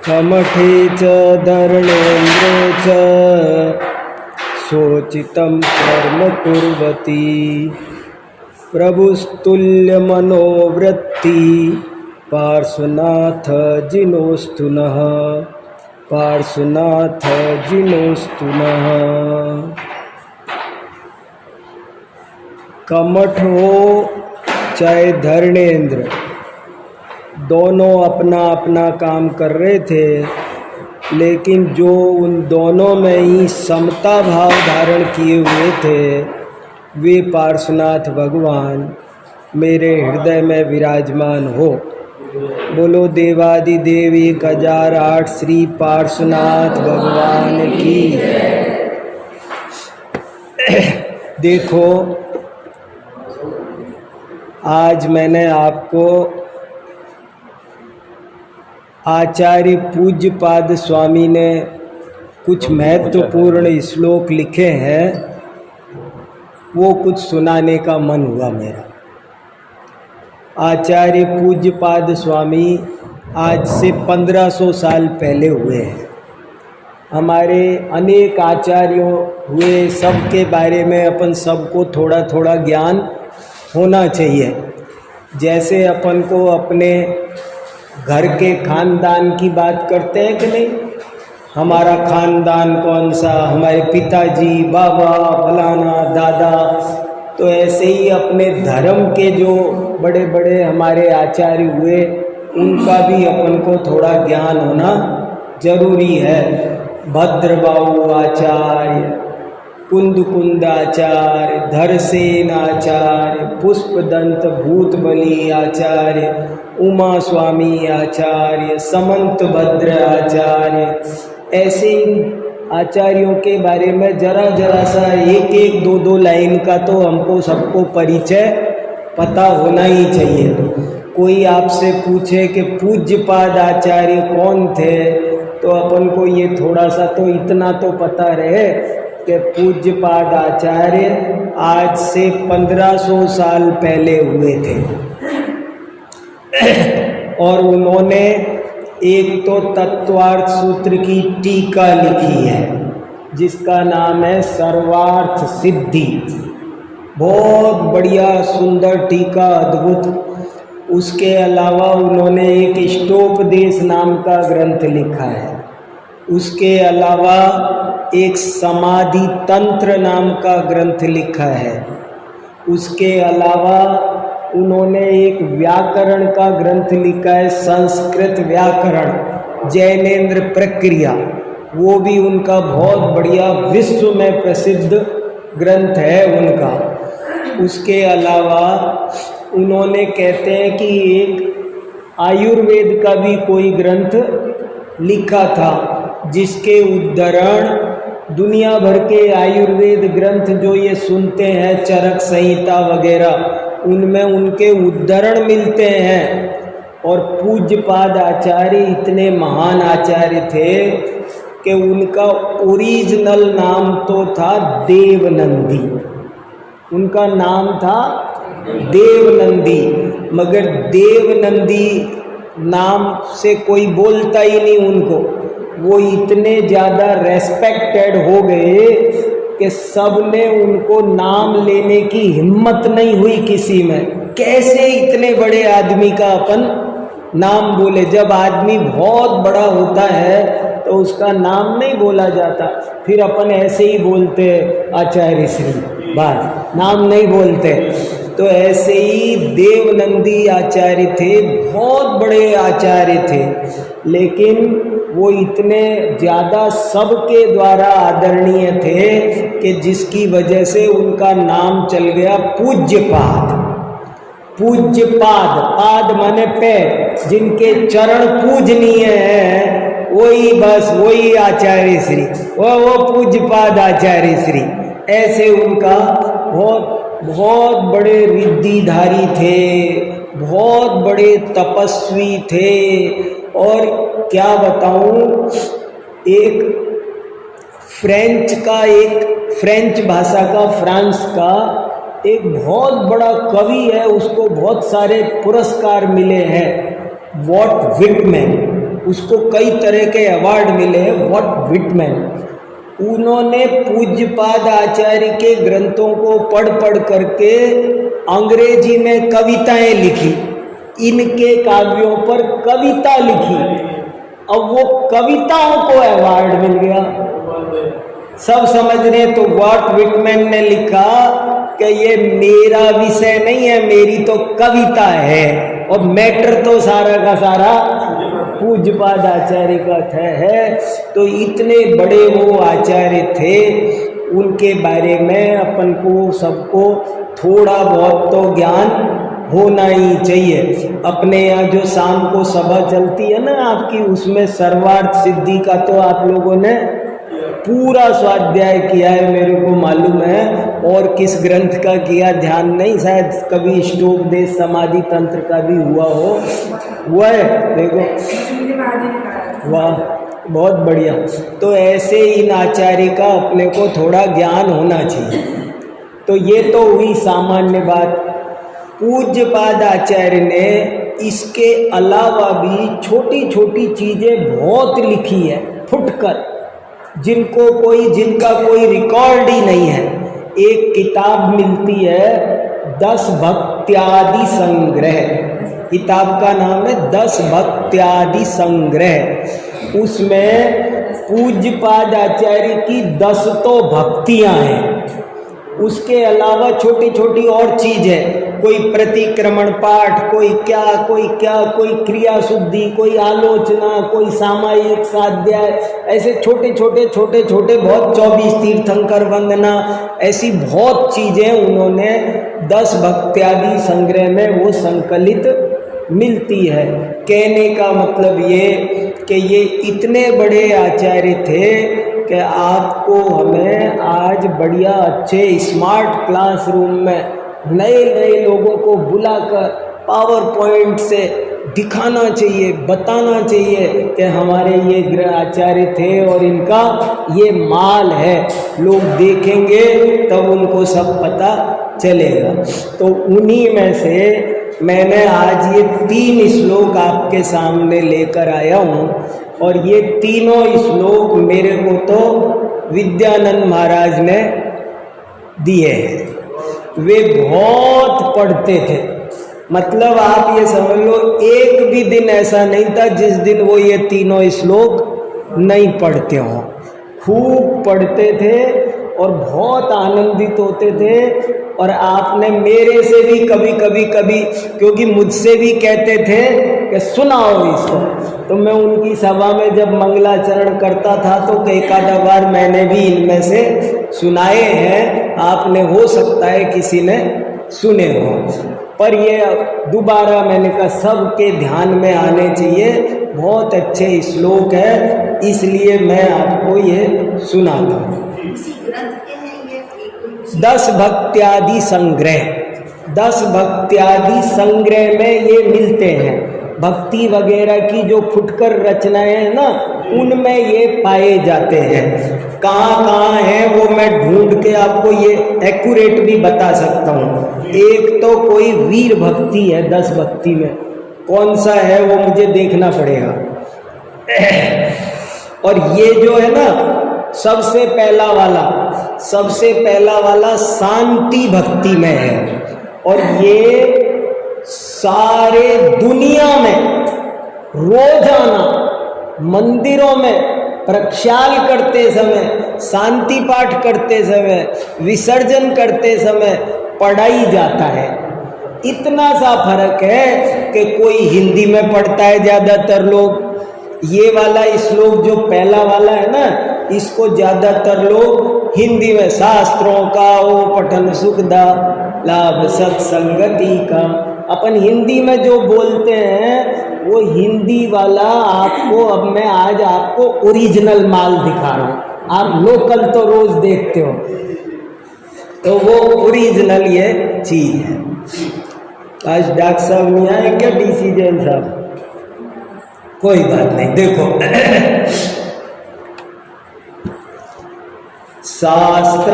कमठे च धर्मेन्द्रे च शोचितं कर्म कुर्वती प्रभुस्तुल्यमनोवृत्ति पार्श्वनाथ जिनोस्तु नः पार्श्वनाथ जिनोस्तु नः। कमठ हो चाहे धर्मेंद्र, दोनों अपना अपना काम कर रहे थे, लेकिन जो उन दोनों में ही समता भाव धारण किए हुए थे वे पार्श्वनाथ भगवान मेरे हृदय में विराजमान हो। बोलो देवादिदेव 1008 श्री पार्श्वनाथ भगवान की। देखो, आज मैंने आपको आचार्य पूज्यपाद स्वामी ने कुछ महत्वपूर्ण श्लोक लिखे हैं, वो कुछ सुनाने का मन हुआ मेरा। आचार्य पूज्यपाद स्वामी आज से 1500 साल पहले हुए हैं। हमारे अनेक आचार्यों हुए, सबके बारे में अपन सबको थोड़ा थोड़ा ज्ञान होना चाहिए। जैसे अपन को अपने घर के खानदान की बात करते हैं कि नहीं, हमारा खानदान कौन सा, हमारे पिताजी, बाबा, फलाना, दादा, तो ऐसे ही अपने धर्म के जो बड़े बड़े हमारे आचार्य हुए उनका भी अपन को थोड़ा ज्ञान होना जरूरी है। भद्रबाहु आचार्य, कुंद आचार्य, धरसेन आचार्य, पुष्पदंत भूतबली आचार्य, उमा स्वामी आचार्य, समंत भद्र आचार्य, ऐसे आचार्यों के बारे में जरा जरा सा एक एक दो दो लाइन का तो हमको सबको परिचय पता होना ही चाहिए। कोई आपसे पूछे कि पूज्यपाद आचार्य कौन थे, तो अपन को ये थोड़ा सा तो इतना तो पता रहे कि पूज्यपाद आचार्य आज से 1500 साल पहले हुए थे। और उन्होंने एक तो तत्वार्थ सूत्र की टीका लिखी है जिसका नाम है सर्वार्थ सिद्धि। बहुत बढ़िया सुंदर टीका, अद्भुत। उसके अलावा उन्होंने एक इष्टोपदेश नाम का ग्रंथ लिखा है। उसके अलावा एक समाधि तंत्र नाम का ग्रंथ लिखा है। उसके अलावा उन्होंने एक व्याकरण का ग्रंथ लिखा है, संस्कृत व्याकरण, जैनेन्द्र प्रक्रिया। वो भी उनका बहुत बढ़िया विश्व में प्रसिद्ध ग्रंथ है उनका। उसके अलावा उन्होंने कहते हैं कि एक आयुर्वेद का भी कोई ग्रंथ लिखा था जिसके उद्धरण दुनिया भर के आयुर्वेद ग्रंथ जो ये सुनते हैं, चरक संहिता वगैरह, उनमें उनके उद्धरण मिलते हैं। और पूज्यपाद आचार्य इतने महान आचार्य थे कि उनका ओरिजिनल नाम तो था देवनंदी। उनका नाम था देवनंदी, मगर देवनंदी नाम से कोई बोलता ही नहीं उनको। वो इतने ज़्यादा रेस्पेक्टेड हो गए कि सब ने उनको नाम लेने की हिम्मत नहीं हुई किसी में। कैसे इतने बड़े आदमी का अपन नाम बोले? जब आदमी बहुत बड़ा होता है तो उसका नाम नहीं बोला जाता, फिर अपन ऐसे ही बोलते आचार्य श्री, बस नाम नहीं बोलते। तो ऐसे ही देवनंदी आचार्य थे, बहुत बड़े आचार्य थे, लेकिन वो इतने ज़्यादा सबके द्वारा आदरणीय थे कि जिसकी वजह से उनका नाम चल गया पूज्यपाद। पूज्यपाद, पाद माने पैर, जिनके चरण पूजनीय हैं वही, बस वही आचार्य श्री, वो पूज्यपाद आचार्य श्री। ऐसे उनका बहुत बड़े रिद्धिधारी थे, बहुत बड़े तपस्वी थे। और क्या बताऊं, एक फ्रेंच भाषा का, फ्रांस का एक बहुत बड़ा कवि है, उसको बहुत सारे पुरस्कार मिले हैं, वॉट विटमैन, उसको कई तरह के अवार्ड मिले हैं। वॉट विटमैन, उन्होंने पूज्यपाद आचार्य के ग्रंथों को पढ़ पढ़ करके अंग्रेजी में कविताएं लिखी, इनके काव्यों पर कविता लिखी। अब वो कविताओं को अवार्ड मिल गया। सब समझ रहे। तो वॉट विटमैन ने लिखा कि ये मेरा विषय नहीं है, मेरी तो कविता है, और मैटर तो सारा का सारा पूज्यपाद आचार्य का है। तो इतने बड़े वो आचार्य थे, उनके बारे में अपन को सबको थोड़ा बहुत तो ज्ञान होना ही चाहिए। अपने यहाँ जो शाम को सभा चलती है ना आपकी, उसमें सर्वार्थ सिद्धि का तो आप लोगों ने पूरा स्वाध्याय किया है, मेरे को मालूम है। और किस ग्रंथ का किया ध्यान नहीं, शायद कभी श्लोकदेश समाधि तंत्र का भी हुआ हो। हुआ है, देखो, वाह, बहुत बढ़िया। तो ऐसे इन आचार्य का अपने को थोड़ा ज्ञान होना चाहिए। तो ये तो हुई सामान्य बात। पूज्यपाद आचार्य ने इसके अलावा भी छोटी छोटी चीज़ें बहुत लिखी है फुटकर, जिनका कोई रिकॉर्ड ही नहीं है। एक किताब मिलती है 10 भक्त्यादि संग्रह, किताब का नाम है 10 भक्त्यादि संग्रह। उसमें पूज्यपाद आचार्य की 10 तो भक्तियाँ हैं, उसके अलावा छोटी छोटी और चीज़ है, कोई प्रतिक्रमण पाठ, कोई क्या, कोई क्रिया शुद्धि, कोई आलोचना, कोई सामायिक स्वाध्याय, ऐसे छोटे छोटे बहुत 24 तीर्थंकर वंदना, ऐसी बहुत चीज़ें उन्होंने 10 भक्त्यादि संग्रह में वो संकलित मिलती है। कहने का मतलब ये कि ये इतने बड़े आचार्य थे कि आपको हमें आज बढ़िया अच्छे स्मार्ट क्लासरूम में नए नए लोगों को बुलाकर पावर पॉइंट से दिखाना चाहिए, बताना चाहिए कि हमारे ये आचार्य थे और इनका ये माल है। लोग देखेंगे तब उनको सब पता चलेगा। तो उन्हीं में से मैंने आज ये 3 श्लोक आपके सामने लेकर आया हूँ, और ये तीनों श्लोक मेरे को तो विद्यानंद महाराज ने दिए हैं। वे बहुत पढ़ते थे, मतलब आप ये समझ लो एक भी दिन ऐसा नहीं था जिस दिन वो ये तीनों श्लोक नहीं पढ़ते हों। खूब पढ़ते थे और बहुत आनंदित होते थे। और आपने मेरे से भी कभी कभी क्योंकि मुझसे भी कहते थे कि सुनाओ इसको, तो मैं उनकी सभा में जब मंगलाचरण करता था तो एक आधा बार मैंने भी इनमें से सुनाए हैं। आपने हो सकता है किसी ने सुने हो, पर ये दोबारा मैंने कहा सबके ध्यान में आने चाहिए। बहुत अच्छे श्लोक है, इसलिए मैं आपको ये सुनाता हूँ। 10 भक्त्यादि संग्रह, 10 भक्त्यादि संग्रह में ये मिलते हैं। भक्ति वगैरह की जो फुटकर रचनाएं हैं ना, उनमें ये पाए जाते हैं। कहाँ कहाँ है वो मैं ढूंढ के आपको ये एक्यूरेट भी बता सकता हूँ। एक तो कोई वीर भक्ति है 10 भक्ति में, कौन सा है वो मुझे देखना पड़ेगा। और ये जो है ना सबसे पहला वाला शांति भक्ति में है। और ये सारे दुनिया में रोजाना मंदिरों में प्रक्षाल करते समय, शांति पाठ करते समय, विसर्जन करते समय पढ़ाई जाता है। इतना सा फर्क है कि कोई हिंदी में पढ़ता है ज़्यादातर लोग। ये वाला श्लोक जो पहला वाला है ना, इसको ज़्यादातर लोग हिंदी में शास्त्रों का वो पठन सुखदा लाभ सत्संगति का, अपन हिंदी में जो बोलते हैं वो हिंदी वाला आपको, अब मैं आज आपको ओरिजिनल माल दिखा रहा हूँ। आप लोकल तो रोज देखते हो, तो वो ओरिजिनल ये चीज़ है। आज डॉक्टर साहब नहीं आए क्या, डीसी जैन साहब? कोई बात नहीं, देखो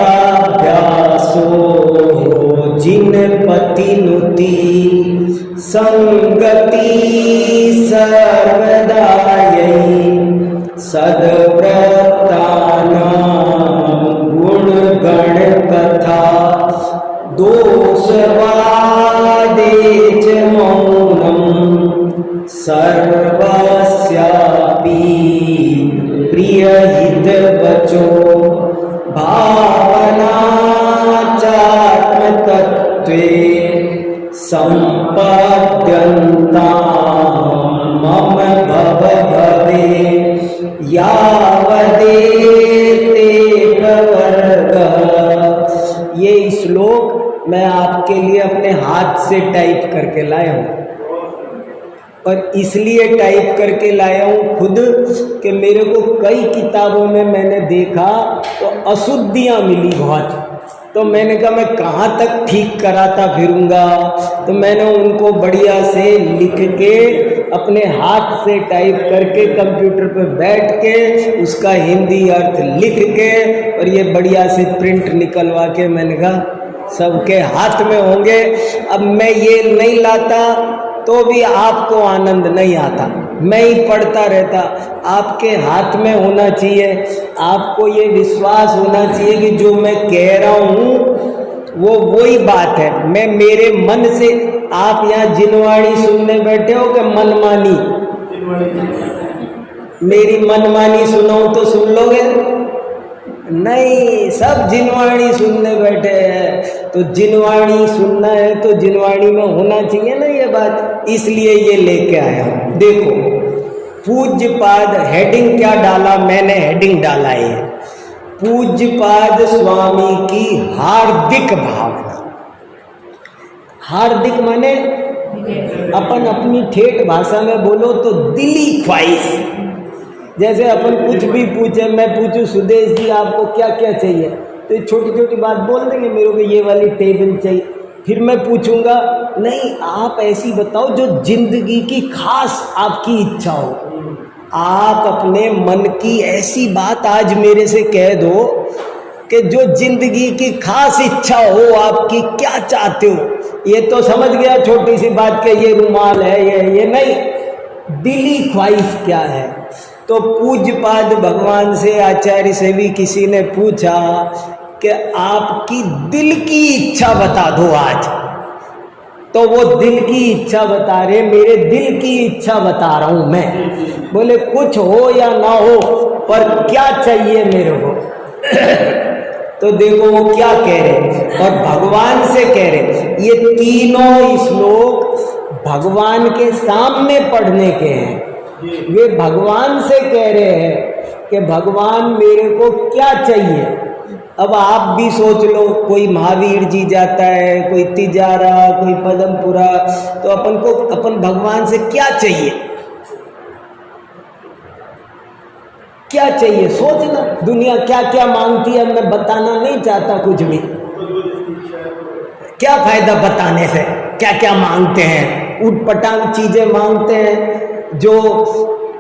शास्त्राभ्यासो जिन पतिनुति संगति सर्वदा यही सद्व्रतानां गुणगण कथा दोषवादे च मौनं सर्वस्यापि प्रियहितवचो भावनाचात्मतत्त्वे सम्पद्यन्तां मम भवे यावदेते प्रवर्ग। ये श्लोक मैं आपके लिए अपने हाथ से टाइप करके लाया हूँ, और इसलिए टाइप करके लाया हूँ खुद कि मेरे को कई किताबों में मैंने देखा तो अशुद्धियाँ मिली बहुत, तो मैंने कहा मैं कहाँ तक ठीक कराता फिरूँगा, तो मैंने उनको बढ़िया से लिख के अपने हाथ से टाइप करके कंप्यूटर पर बैठ के उसका हिंदी अर्थ लिख के और ये बढ़िया से प्रिंट निकलवा के मैंने कहा सबके हाथ में होंगे। अब मैं ये नहीं लाता तो भी आपको आनंद नहीं आता, मैं ही पढ़ता रहता। आपके हाथ में होना चाहिए, आपको ये विश्वास होना चाहिए कि जो मैं कह रहा हूँ वो वही बात है। मैं मेरे मन से, आप यहाँ जिनवाणी सुनने बैठे हो कि मनमानी? मेरी मनमानी सुनाऊं तो सुन लोगे? नहीं, सब जिनवाणी सुनने बैठे हैं। तो जिनवाणी सुनना है तो जिनवाणी में होना चाहिए ना ये बात, इसलिए ये लेके आया हूं। देखो पूज्यपाद, हेडिंग क्या डाला मैंने? हेडिंग डाला है पूज्यपाद स्वामी की हार्दिक भावना। हार्दिक माने अपन अपनी ठेठ भाषा में बोलो तो दिली ख्वाहिश। जैसे अपन कुछ भी पूछे, मैं पूछूं सुदेश जी आपको क्या क्या चाहिए, तो छोटी छोटी बात बोल देंगे मेरे को ये वाली टेबल चाहिए। फिर मैं पूछूंगा नहीं आप ऐसी बताओ जो जिंदगी की खास आपकी इच्छा हो। आप अपने मन की ऐसी बात आज मेरे से कह दो कि जो जिंदगी की खास इच्छा हो आपकी, क्या चाहते हो। ये तो समझ गया छोटी सी बात के ये रुमाल है, ये नहीं, दिली ख्वाहिश क्या है। तो पूज्यपाद भगवान से, आचार्य से भी किसी ने पूछा कि आपकी दिल की इच्छा बता दो आज, तो वो दिल की इच्छा बता रहे, मेरे दिल की इच्छा बता रहा हूं मैं। बोले कुछ हो या ना हो पर क्या चाहिए मेरे को। तो देखो वो क्या कह रहे, और भगवान से कह रहे। ये तीनों श्लोक भगवान के सामने पढ़ने के हैं। वे भगवान से कह रहे हैं कि भगवान मेरे को क्या चाहिए। अब आप भी सोच लो, कोई महावीर जी जाता है, कोई तिजारा, कोई पदमपुरा, तो अपन भगवान से क्या चाहिए, क्या चाहिए सोचना। दुनिया क्या क्या मांगती है, मैं बताना नहीं चाहता कुछ भी, क्या फायदा बताने से। क्या क्या मांगते हैं, उटपटांग चीजें मांगते हैं। जो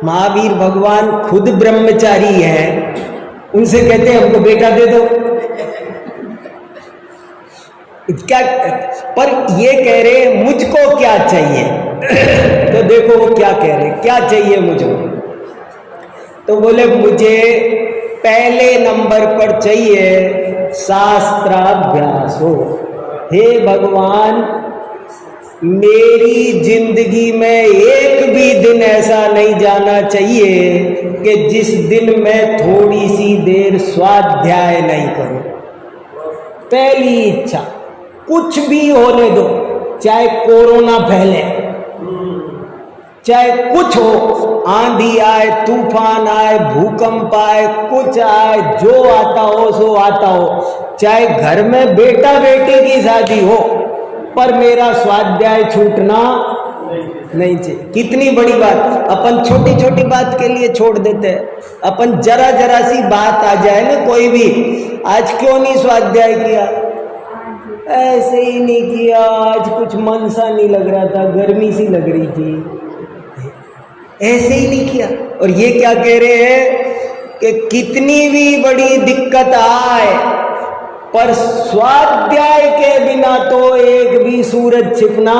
महावीर भगवान खुद ब्रह्मचारी हैं, उनसे कहते हैं हमको बेटा दे दो। क्या, पर ये कह रहे मुझको क्या चाहिए। तो देखो वो क्या कह रहे, क्या चाहिए मुझको। तो बोले मुझे पहले नंबर पर चाहिए शास्त्राभ्यास हो। हे भगवान, मेरी जिंदगी में एक भी दिन ऐसा नहीं जाना चाहिए कि जिस दिन मैं थोड़ी सी देर स्वाध्याय नहीं करूं। पहली इच्छा, कुछ भी होने दो, चाहे कोरोना फैले, चाहे कुछ हो, आंधी आए, तूफान आए, भूकंप आए, कुछ आए, जो आता हो सो आता हो, चाहे घर में बेटा बेटी की शादी हो, पर मेरा स्वाध्याय छूटना नहीं चाहिए। कितनी बड़ी बात, अपन छोटी छोटी बात के लिए छोड़ देते हैं। अपन जरा जरा सी बात आ जाए ना, कोई भी, आज क्यों नहीं स्वाध्याय किया, ऐसे ही नहीं किया, आज कुछ मन सा नहीं लग रहा था, गर्मी सी लग रही थी, ऐसे ही नहीं किया। और ये क्या कह रहे हैं कि कितनी भी बड़ी दिक्कत आए पर स्वाध्याय के बिना तो एक भी सूरज छिपना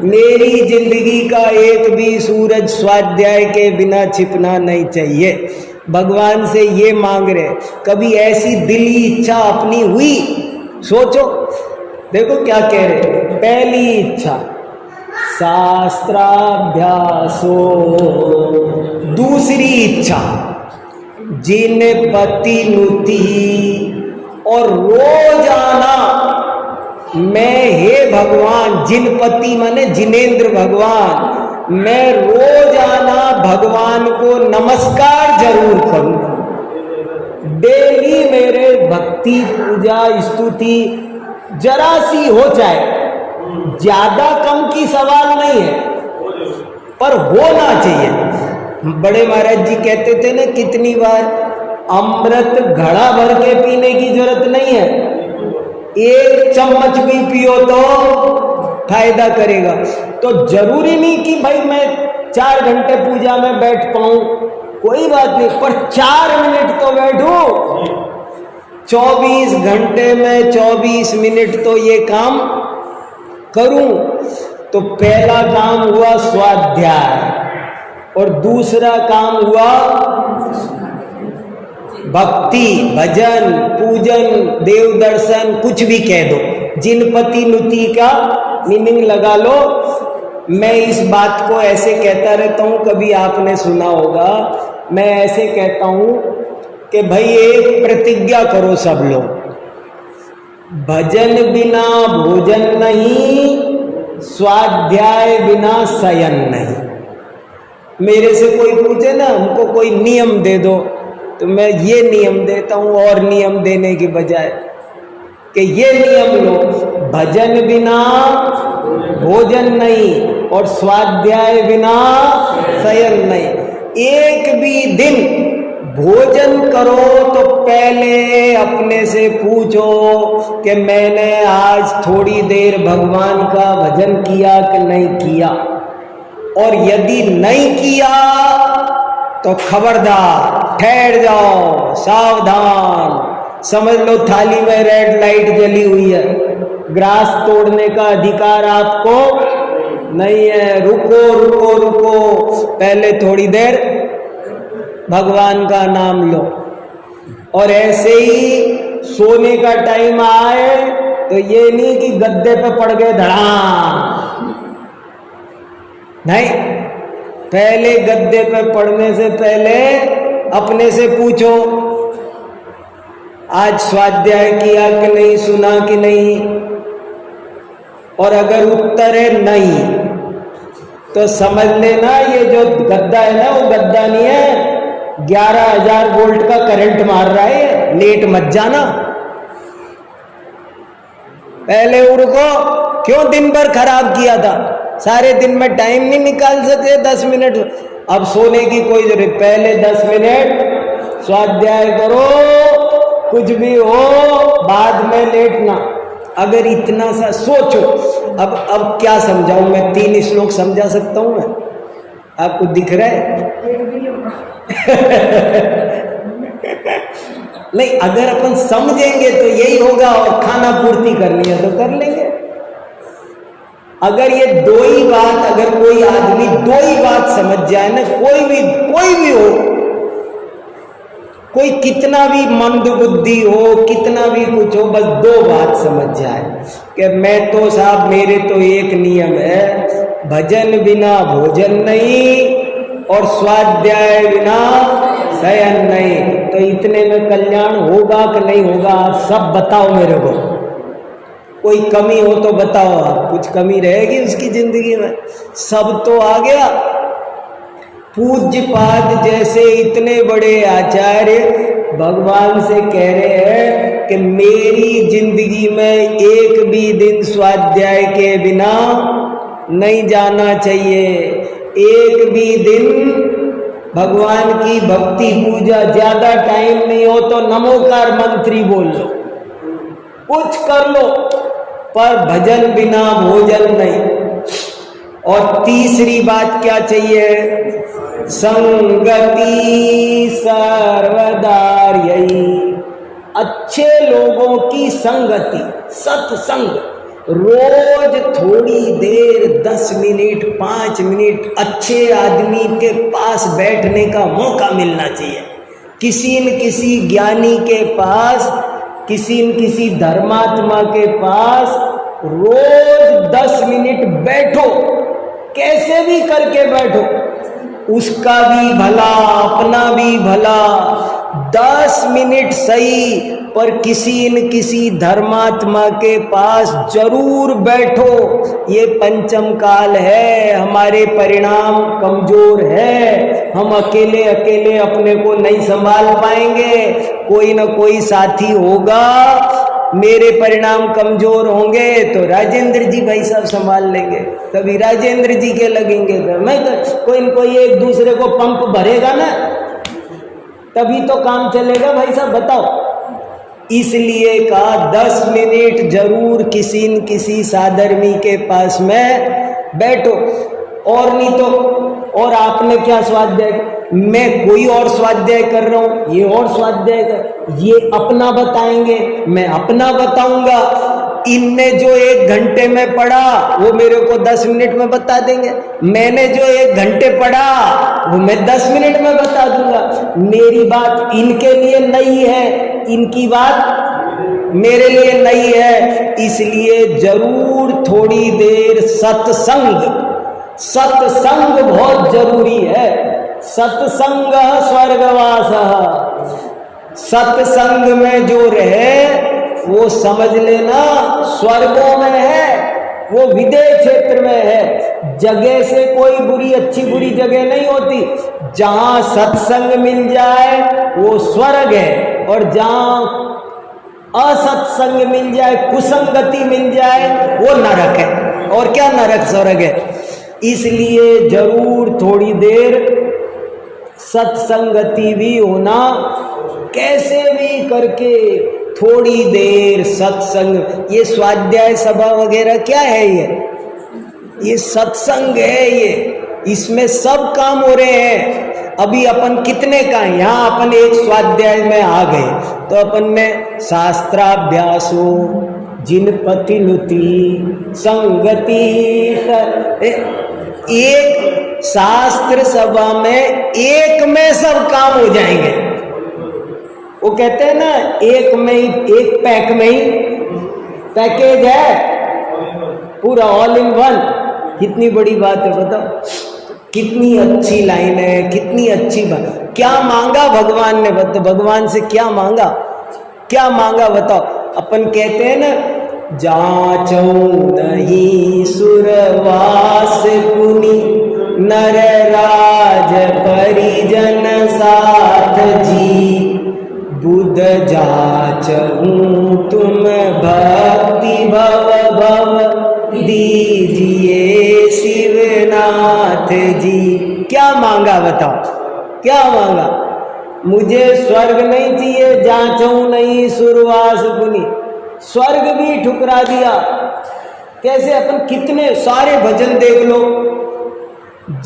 मेरी जिंदगी का एक भी सूरज स्वाध्याय के बिना छिपना नहीं चाहिए। भगवान से ये मांग रहे। कभी ऐसी दिली इच्छा अपनी हुई? सोचो, देखो क्या कह रहे। पहली इच्छा शास्त्राभ्यासो, दूसरी इच्छा जिन पति नुति, और रोजाना मैं, हे भगवान, जिनपति माने जिनेंद्र भगवान, मैं रोजाना भगवान को नमस्कार जरूर करूं। डेली मेरे भक्ति पूजा स्तुति जरा सी हो जाए, ज्यादा कम की सवाल नहीं है, पर होना चाहिए। बड़े महाराज जी कहते थे ना, कितनी बार अमृत घड़ा भर के पीने की जरूरत नहीं है, एक चम्मच भी पियो तो फायदा करेगा। तो जरूरी नहीं कि भाई मैं 4 घंटे पूजा में बैठ पाऊं, कोई बात नहीं, पर 4 मिनट तो बैठूं। 24 घंटे में 24 मिनट तो ये काम करूं। तो पहला काम हुआ स्वाध्याय, और दूसरा काम हुआ भक्ति, भजन, पूजन, देव दर्शन, कुछ भी कह दो। जिनपति नुति का मीनिंग लगा लो। मैं इस बात को ऐसे कहता रहता हूँ, कभी आपने सुना होगा, मैं ऐसे कहता हूँ कि भाई एक प्रतिज्ञा करो सब लोग, भजन बिना भोजन नहीं, स्वाध्याय बिना शयन नहीं। मेरे से कोई पूछे ना, हमको कोई नियम दे दो, तो मैं ये नियम देता हूँ, और नियम देने के बजाय कि ये नियम लो, भजन बिना भोजन नहीं और स्वाध्याय बिना शयन नहीं। एक भी दिन भोजन करो तो पहले अपने से पूछो कि मैंने आज थोड़ी देर भगवान का भजन किया कि नहीं किया, और यदि नहीं किया तो खबरदार, ठहर जाओ, सावधान। समझ लो थाली में रेड लाइट जली हुई है, ग्रास तोड़ने का अधिकार आपको नहीं है। रुको रुको रुको, पहले थोड़ी देर भगवान का नाम लो। और ऐसे ही सोने का टाइम आए तो ये नहीं कि गद्दे पे पड़ गए धड़ाम, नहीं, पहले गद्दे पे पड़ने से पहले अपने से पूछो, आज स्वाध्याय किया कि नहीं, सुना कि नहीं। और अगर उत्तर है नहीं, तो समझ लेना ये जो गद्दा है ना, वो गद्दा नहीं है, 11,000 वोल्ट का करंट मार रहा है, लेट मत जाना। पहले उनको क्यों दिन भर खराब किया था, सारे दिन में टाइम नहीं निकाल सके 10 मिनट। अब सोने की कोई जरूरत, पहले 10 मिनट स्वाध्याय करो, कुछ भी हो बाद में लेटना। अगर इतना सा सोचो, अब क्या समझाऊं मैं, 3 श्लोक समझा सकता हूं मैं, आपको दिख रहा है? नहीं, अगर अपन समझेंगे तो यही होगा, और खाना पूर्ति करनी है तो कर लेंगे। अगर ये 2 ही बात, अगर कोई आदमी 2 ही बात समझ जाए ना, कोई भी हो, कोई कितना भी मंद बुद्धि हो, कितना भी कुछ हो, बस 2 बात समझ जाए कि मैं तो साहब, मेरे तो एक नियम है, भजन बिना भोजन नहीं और स्वाध्याय बिना शयन नहीं। तो इतने में कल्याण होगा कि नहीं होगा, आप सब बताओ मेरे को। कोई कमी हो तो बताओ, आप कुछ कमी रहेगी उसकी जिंदगी में? सब तो आ गया। पूज्य पाद जैसे इतने बड़े आचार्य भगवान से कह रहे हैं कि मेरी जिंदगी में एक भी दिन स्वाध्याय के बिना नहीं जाना चाहिए, एक भी दिन भगवान की भक्ति पूजा, ज्यादा टाइम नहीं हो तो नमोकार मंत्री बोल लो, कुछ कर लो, पर भजन बिना भोजन नहीं। और तीसरी बात क्या चाहिए? संगति सर्वदार्यई, अच्छे लोगों की संगति, सत्संग। रोज थोड़ी देर 10 मिनट 5 मिनट अच्छे आदमी के पास बैठने का मौका मिलना चाहिए। किसी न किसी ज्ञानी के पास, किसी न किसी धर्मात्मा के पास रोज 10 मिनट बैठो, कैसे भी करके बैठो, उसका भी भला अपना भी भला। 10 मिनट सही, पर किसी न किसी धर्मात्मा के पास जरूर बैठो। ये पंचम काल है, हमारे परिणाम कमजोर है, हम अकेले अकेले अपने को नहीं संभाल पाएंगे, कोई न कोई साथी होगा। मेरे परिणाम कमजोर होंगे तो राजेंद्र जी भाई साहब संभाल लेंगे, कभी राजेंद्र जी के लगेंगे, मैं कोई न कोई एक दूसरे को पंप भरेगा ना, तभी तो काम चलेगा भाई साहब, बताओ। इसलिए कहा 10 मिनट जरूर किसी न किसी साधर्मी के पास में बैठो। और नहीं तो, और आपने क्या स्वाध्याय, मैं कोई और स्वाध्याय कर रहा हूं, ये और स्वाध्याय कर, ये अपना बताएंगे, मैं अपना बताऊंगा। इनने जो 1 घंटे में पढ़ा वो मेरे को 10 मिनट में बता देंगे, मैंने जो 1 घंटे पढ़ा वो मैं 10 मिनट में बता दूंगा। मेरी बात इनके लिए नई है, इनकी बात मेरे लिए नई है। इसलिए जरूर थोड़ी देर सत्संग, सत्संग बहुत जरूरी है। सत्संग स्वर्गवास, सत्संग में जो रहे वो समझ लेना स्वर्गों में है, वो विदेह क्षेत्र में है। जगह से कोई बुरी अच्छी बुरी जगह नहीं होती, जहां सत्संग मिल जाए वो स्वर्ग है, और जहां असत्संग मिल जाए, कुसंगति मिल जाए, वो नरक है। और क्या नरक स्वर्ग है। इसलिए जरूर थोड़ी देर सत्संगति भी होना, कैसे भी करके थोड़ी देर सत्संग। ये स्वाध्याय सभा वगैरह क्या है, ये सत्संग है, ये इसमें सब काम हो रहे हैं। अभी अपन कितने का है, यहाँ अपन एक स्वाध्याय में आ गए तो अपन में शास्त्राभ्यास हो, जिनपति नुति संगति, एक शास्त्र सभा में एक में सब काम हो जाएंगे। वो कहते हैं ना, एक में ही, एक पैक में ही पैकेज है पूरा, ऑल इन वन। कितनी बड़ी बात है बताओ, कितनी अच्छी लाइन है, कितनी अच्छी बात। क्या मांगा भगवान ने, बताओ भगवान से क्या मांगा, क्या मांगा बताओ। अपन कहते हैं ना, जाचौ नहीं सुरवास पुनि, नर राज परिजन साथ जी, बुध जाचहूं तुम भक्ति भव भव, दीजिए शिवनाथ जी। क्या मांगा बताओ, क्या मांगा। मुझे स्वर्ग नहीं चाहिए, जाचहूं नहीं सुरवास पुनि, स्वर्ग भी ठुकरा दिया। कैसे, अपन कितने सारे भजन देख लो,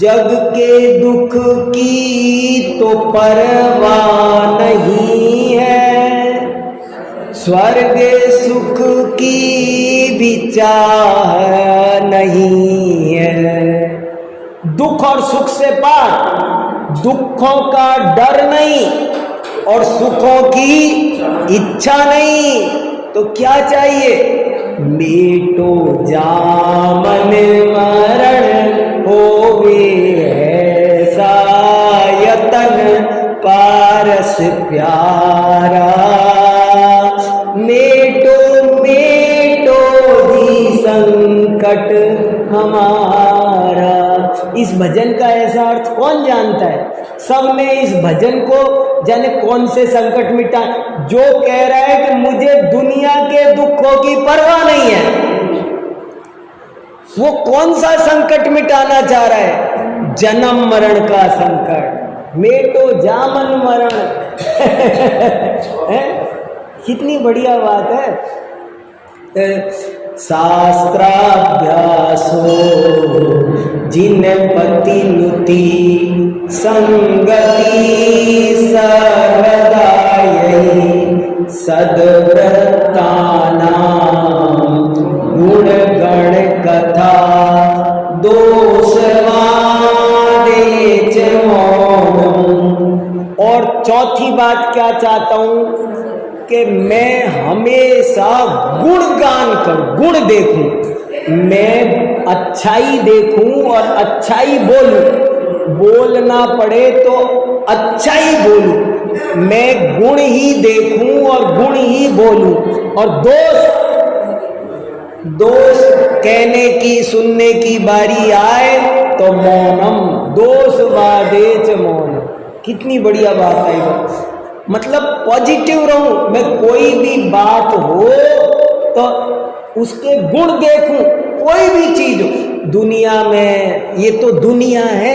जग के दुख की तो परवाह नहीं है, स्वर्ग सुख की भी चाह नहीं है। दुख और सुख से पार, दुखों का डर नहीं और सुखों की इच्छा नहीं, तो क्या चाहिए। मेटो जामन मरण होवे ऐसा यतन, पारस प्यारा, मेटो मेटो जी संकट हमारा। इस भजन का ऐसा अर्थ कौन जानता है। सबने इस भजन को जाने कौन से संकट मिटा। जो कह रहा है कि मुझे दुनिया के दुखों की परवाह नहीं है, वो कौन सा संकट मिटाना चाह रहा है। जन्म मरण का संकट, मेटो जामन मरण कितनी बढ़िया बात है। शास्त्राभ्यासो जिनपति नुति संगति, सर्वदा यही सद्व्रतानां गुण गण कथा दोषवादे च मौनम। और चौथी बात क्या चाहता हूं कि मैं हमेशा गुणगान करूं, गुण देखूं, मैं अच्छाई देखूं और अच्छाई बोलूं, बोलना पड़े तो अच्छाई बोलूं, मैं गुण ही देखूं और गुण ही बोलूं, और दोष कहने की सुनने की बारी आए तो मौनम, दोष वादे च मौनम। कितनी बढ़िया बात है ये, मतलब पॉजिटिव रहूं, मैं कोई भी बात हो तो उसके गुण देखूं, कोई भी चीज हो दुनिया में, ये तो दुनिया है,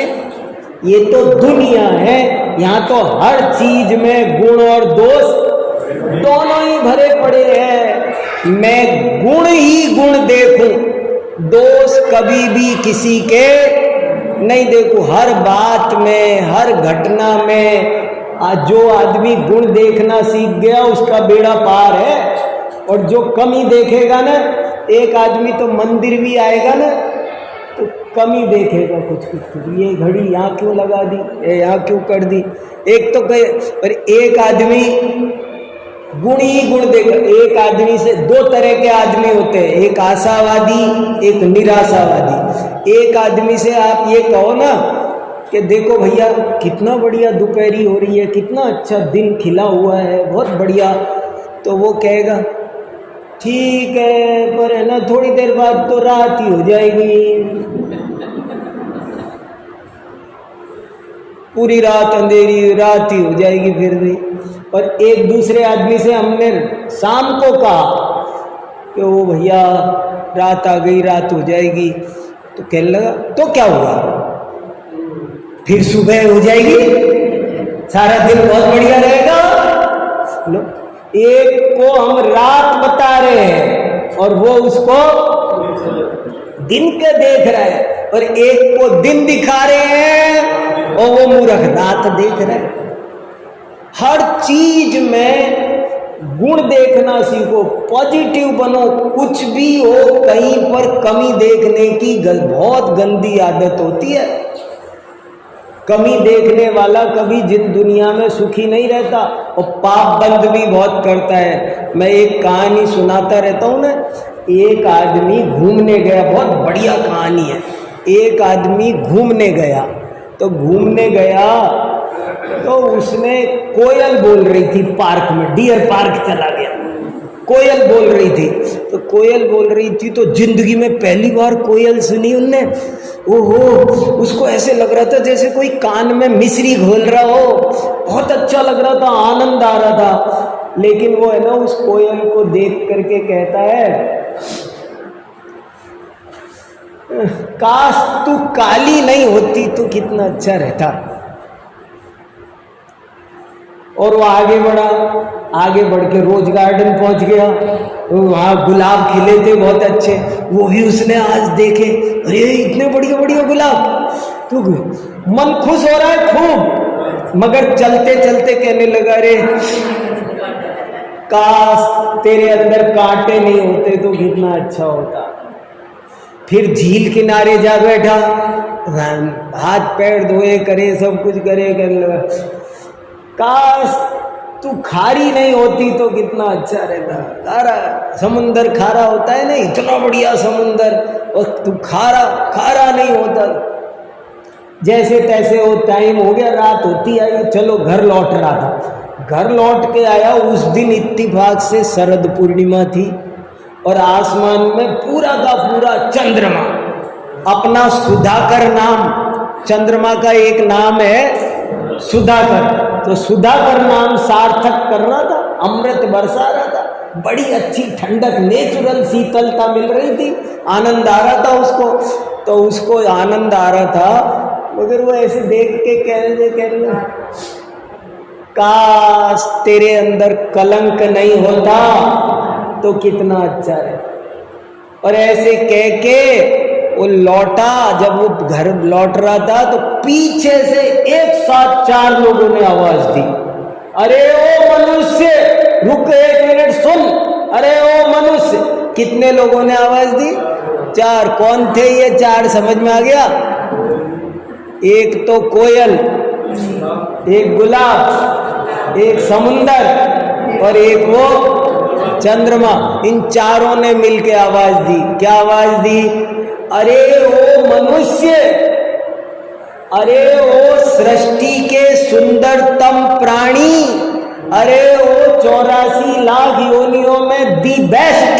ये तो दुनिया है, यहाँ तो हर चीज में गुण और दोष दोनों ही भरे पड़े हैं। मैं गुण ही गुण देखूं, दोष कभी भी किसी के नहीं देखूं। हर बात में, हर घटना में आज जो आदमी गुण देखना सीख गया उसका बेड़ा पार है, और जो कमी देखेगा ना, एक आदमी तो मंदिर भी आएगा ना तो कमी देखेगा कुछ, ये घड़ी यहाँ क्यों लगा दी, ये यहाँ क्यों कर दी, एक तो कहे, पर एक आदमी गुण ही गुण देगा। एक आदमी से दो तरह के आदमी होते हैं, एक आशावादी, एक निराशावादी। एक आदमी से आप ये कहो ना कि देखो भैया कितना बढ़िया दोपहरी हो रही है, कितना अच्छा दिन खिला हुआ है, बहुत बढ़िया, तो वो कहेगा ठीक है, पर है ना थोड़ी देर बाद तो रात ही हो जाएगी, पूरी रात अंधेरी, रात ही हो जाएगी फिर भी। और एक दूसरे आदमी से हमने शाम को कहा कि वो भैया रात आ गई, रात हो जाएगी, तो कहने लगा तो क्या हुआ, फिर सुबह हो जाएगी, सारा दिन बहुत बढ़िया रहेगा। एक को हम रात बता रहे हैं और वो उसको दिन के देख रहा है, और एक को दिन दिखा रहे हैं और वो मूर्ख रात देख रहा है। हर चीज में गुण देखना सीखो, पॉजिटिव बनो, कुछ भी हो कहीं पर कमी देखने की बहुत गंदी आदत होती है। कमी देखने वाला कभी जिन दुनिया में सुखी नहीं रहता, और पाप बंद भी बहुत करता है। मैं एक कहानी सुनाता रहता हूँ ना, एक आदमी घूमने गया, बहुत बढ़िया कहानी है। एक आदमी घूमने गया, तो घूमने गया तो उसने कोयल बोल रही थी पार्क में, डियर पार्क चला गया, कोयल बोल रही थी, तो कोयल बोल रही थी तो जिंदगी में पहली बार कोयल सुनी उनने। ओहो, उसको ऐसे लग रहा था जैसे कोई कान में मिश्री घोल रहा हो, बहुत अच्छा लग रहा था, आनंद आ रहा था। लेकिन वो है ना उस कोयल को देख करके कहता है काश तू काली नहीं होती तो कितना अच्छा रहता। और वो आगे बढ़ा, आगे बढ़ के रोज गार्डन पहुंच गया, वहाँ गुलाब खिले थे बहुत अच्छे, वो भी उसने आज देखे, अरे इतने बढ़िया बढ़िया गुलाब, तो मन खुश हो रहा है खूब। मगर चलते चलते कहने लगा, अरे काश तेरे अंदर कांटे नहीं होते तो कितना अच्छा होता। फिर झील किनारे जा बैठा, हाथ पैर धोए, करे सब कुछ करे, कहने लगा काश तू खारी नहीं होती तो कितना अच्छा रहता। खारा समुंदर खारा होता है ना, इतना बढ़िया समुंदर, और तू खारा नहीं होता। जैसे तैसे वो टाइम हो गया, रात होती आई, चलो घर लौट रहा था। घर लौट के आया, उस दिन इत्तेफाक से शरद पूर्णिमा थी और आसमान में पूरा का पूरा चंद्रमा, अपना सुधाकर नाम, चंद्रमा का एक नाम है सुधाकर, तो सुधाकर नाम सार्थक कर रहा था, अमृत बरसा रहा था, बड़ी अच्छी ठंडक, नेचुरल शीतलता मिल रही थी, आनंद आ रहा था उसको। तो उसको आनंद आ रहा था, मगर वो ऐसे देख के कह रहे काश तेरे अंदर कलंक नहीं होता तो कितना अच्छा रहता। और ऐसे कह के वो लौटा। जब वो घर लौट रहा था तो पीछे से एक साथ 4 लोगों ने आवाज दी, अरे ओ मनुष्य रुक, 1 मिनट सुन, अरे ओ मनुष्य कितने लोगों ने आवाज दी? 4। कौन थे ये 4? समझ में आ गया? एक तो कोयल, एक गुलाब, एक समुंदर और एक वो चंद्रमा। इन चारों ने मिलके आवाज दी। क्या आवाज दी? अरे ओ मनुष्य, अरे ओ सृष्टि के सुंदरतम प्राणी, अरे ओ 84 लाख योनियों में दी बेस्ट,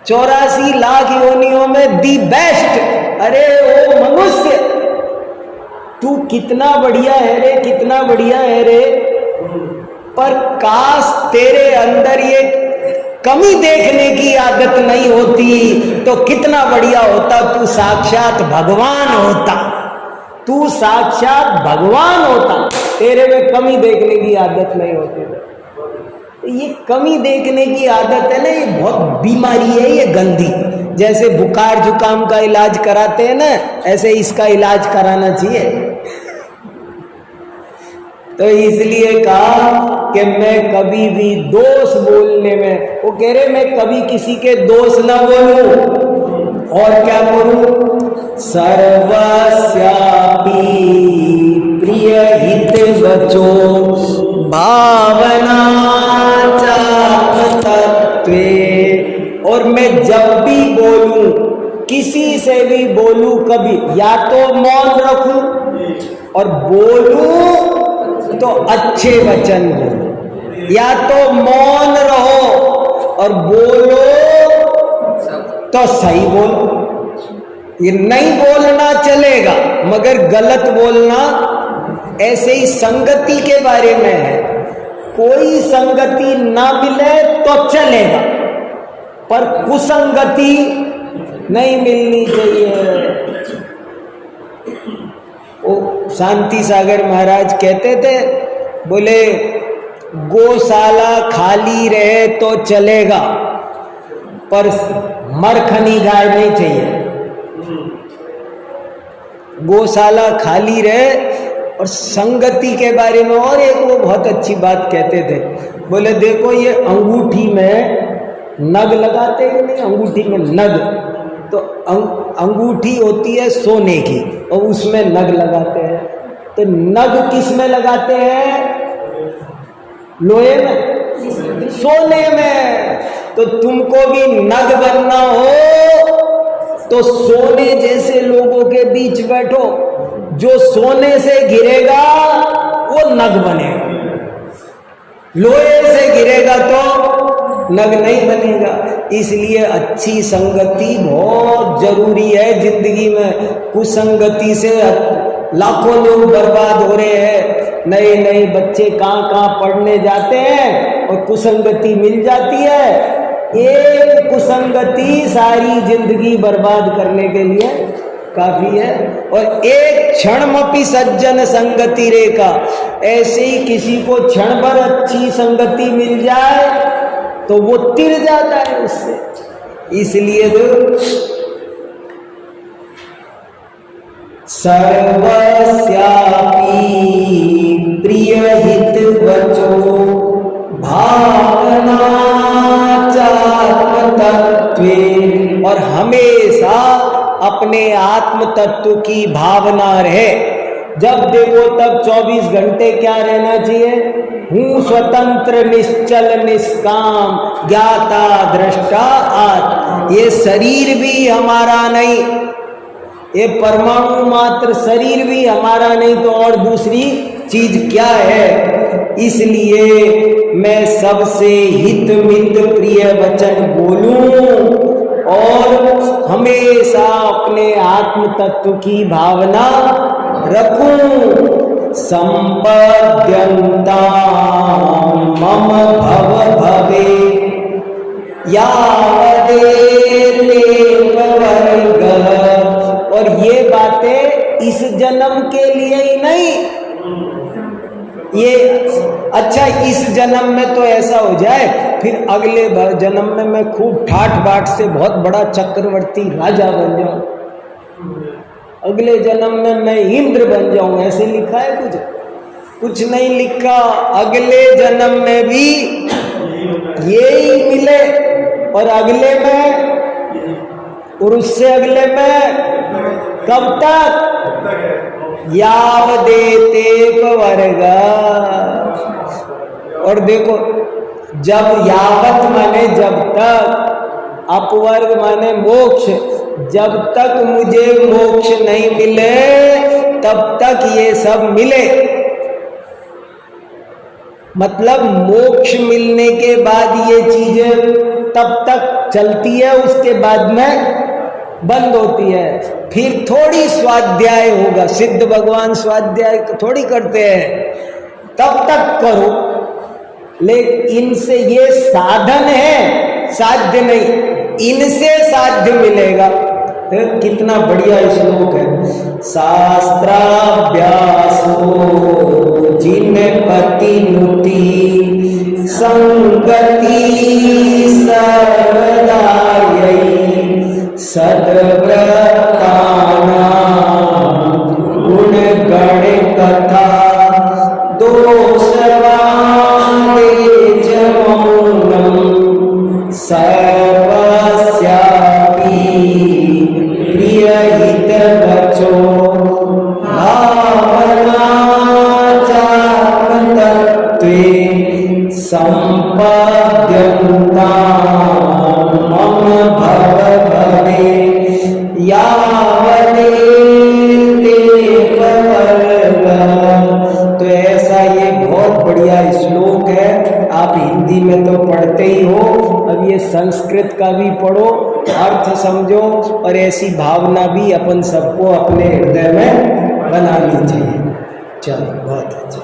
84 लाख योनियों में दी बेस्ट, अरे ओ मनुष्य, तू कितना बढ़िया है रे, कितना बढ़िया है रे। पर काश तेरे अंदर ये कमी देखने की आदत नहीं होती तो कितना बढ़िया होता, तू साक्षात भगवान होता, तू साक्षात भगवान होता। तेरे में कमी देखने की आदत नहीं होती। तो ये कमी देखने की आदत है ना, ये बहुत बीमारी है, ये गंदी। जैसे बुखार जुकाम का इलाज कराते हैं ना, ऐसे इसका इलाज कराना चाहिए। तो इसलिए कहा कि मैं कभी भी दोष बोलने में, वो कह रहे मैं कभी किसी के दोष ना बोलूं और क्या करूं? सर्वस्यापि प्रिय हित बचो भावना तत्वे। और मैं जब भी बोलूं, किसी से भी बोलूं, कभी या तो मौन रखूं और बोलूं तो अच्छे वचन बोलो, या तो मौन रहो और बोलो तो सही बोलो। ये नहीं बोलना चलेगा मगर गलत बोलना। ऐसे ही संगति के बारे में है, कोई संगति ना मिले तो चलेगा पर कुसंगति नहीं मिलनी चाहिए। वो शांति सागर महाराज कहते थे, बोले गौशाला खाली रहे तो चलेगा पर मरखनी गाय नहीं चाहिए। गौशाला खाली रहे। और संगति के बारे में और एक वो बहुत अच्छी बात कहते थे, बोले देखो ये अंगूठी में नग लगाते हैं नहीं, अंगूठी में नग, तो अंगूठी होती है सोने की और उसमें नग लगाते हैं। तो नग किस में लगाते हैं? लोहे में, सोने में। तो तुमको भी नग बनना हो तो सोने जैसे लोगों के बीच बैठो, जो सोने से गिरेगा वो नग बनेगा, लोहे से गिरेगा तो नग नहीं बनेगा। इसलिए अच्छी संगति बहुत जरूरी है जिंदगी में। कुसंगति से लाखों लोग बर्बाद हो रहे हैं। नए नए बच्चे कहाँ पढ़ने जाते हैं और कुसंगति मिल जाती है। एक कुसंगति सारी जिंदगी बर्बाद करने के लिए काफी है। और एक क्षणमपि सज्जन संगति रेखा, ऐसे ही किसी को क्षण भर अच्छी संगति मिल जाए तो वो तिर जाता है उससे। इसलिए तो सर्वस्यापि प्रिय हित वचो भावना चात्म तत्वे। और हमेशा अपने आत्म तत्व की भावना रहे। जब देखो तब 24 घंटे क्या रहना चाहिए? हूँ स्वतंत्र निश्चल निष्काम ज्ञाता दृष्टा आत्मा। ये शरीर भी हमारा नहीं, ये परमाणु मात्र शरीर भी हमारा नहीं तो और दूसरी चीज क्या है? इसलिए मैं सबसे हित मित प्रिय वचन बोलूं और हमेशा अपने आत्म तत्व की भावना रखूं। संपद्यन्ता मम भव भवे यावदेव वर्ग। और ये बातें इस जन्म के लिए ही नहीं, ये अच्छा इस जन्म में तो ऐसा हो जाए फिर अगले जन्म में मैं खूब ठाठ बाट से बहुत बड़ा चक्रवर्ती राजा बन जाऊं, अगले जन्म में मैं इंद्र बन जाऊं। ऐसे लिखा है? कुछ नहीं लिखा। अगले जन्म में भी यही मिले और अगले में और उससे अगले में, कब तक? यावदेते वर्ग। और देखो, जब यावत माने जब तक, अपवर्ग माने मोक्ष। जब तक मुझे मोक्ष नहीं मिले तब तक ये सब मिले। मतलब मोक्ष मिलने के बाद ये चीजें तब तक चलती है, उसके बाद में बंद होती है। फिर थोड़ी स्वाध्याय होगा, सिद्ध भगवान स्वाध्याय थोड़ी करते हैं, तब तक करो। लेकिन इनसे ये साधन है, साध्य नहीं, इनसे साध्य मिलेगा। कितना बढ़िया श्लोक है। शास्त्राभ्यासो जिन पति नुति संगति सर्वदायी सद्व्रतानां गुण गण कथा दोषवादे च मौनम् सर्वस्यापि प्रियहित वचो भावना चात्मतत्त्वे सम्पद्यन्तां मम भव भवे यावदेते वर्ग। तो ऐसा ये बहुत बढ़िया श्लोक है। आप हिंदी में तो पढ़ते ही हो, अब ये संस्कृत का भी पढ़ो, अर्थ समझो, और ऐसी भावना भी अपन सबको अपने हृदय में बनानी चाहिए। चलो, बहुत अच्छा।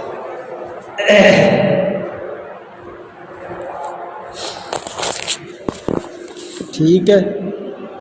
ठीक है।